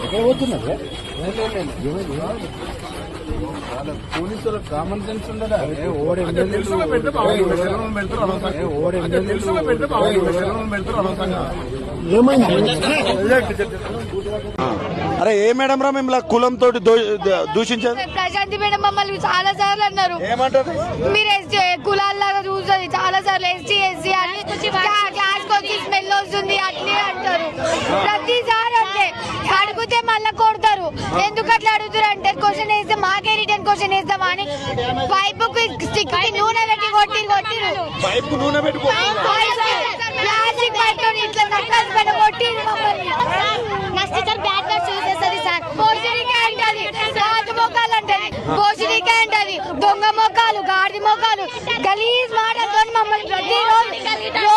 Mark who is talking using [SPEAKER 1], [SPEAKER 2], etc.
[SPEAKER 1] ఎక్కడ పోతున్నారు పోలీసులకు కామన్ సెన్స్ ఉండదా?
[SPEAKER 2] అరే ఏ మేడం రా మిమ్మల్ని కులంతో దూషించారు?
[SPEAKER 3] ప్రశాంతి మేడం మమ్మల్ని చాలా సార్లు అన్నారు.
[SPEAKER 2] ఏమంటారు?
[SPEAKER 3] మీరు ఎస్టీ కులాల్లాగా చూస్తుంది చాలా సార్లు ఎస్టీ అని క్లాస్ వచ్చి స్మెల్ వస్తుంది అట్లే అంటారు. ప్రతిసారి అంతే అడిగితే మళ్ళీ కొడతారు. ఎందుకు అట్లా అడుగుతారు అంటే క్వశ్చన్ వేస్తే మాకే రిటర్న్ క్వశ్చన్ వేస్తామా అని పైపు స్టిక్ నూనె పెట్టి కొట్టిరు ప్లాస్టిక్ పైప్ తో ఇట్లా నక్కలు పెట్టి కొట్టిరు మమ్మల్ని. పోషణికే అంటది, రాజు మొక్కలు అంటది, పోషణికే అంటది, దొంగ మొక్కలు, గాడిద మొక్కలు, గలీజ్ మాటలతో మమ్మల్ని ప్రతిరోజు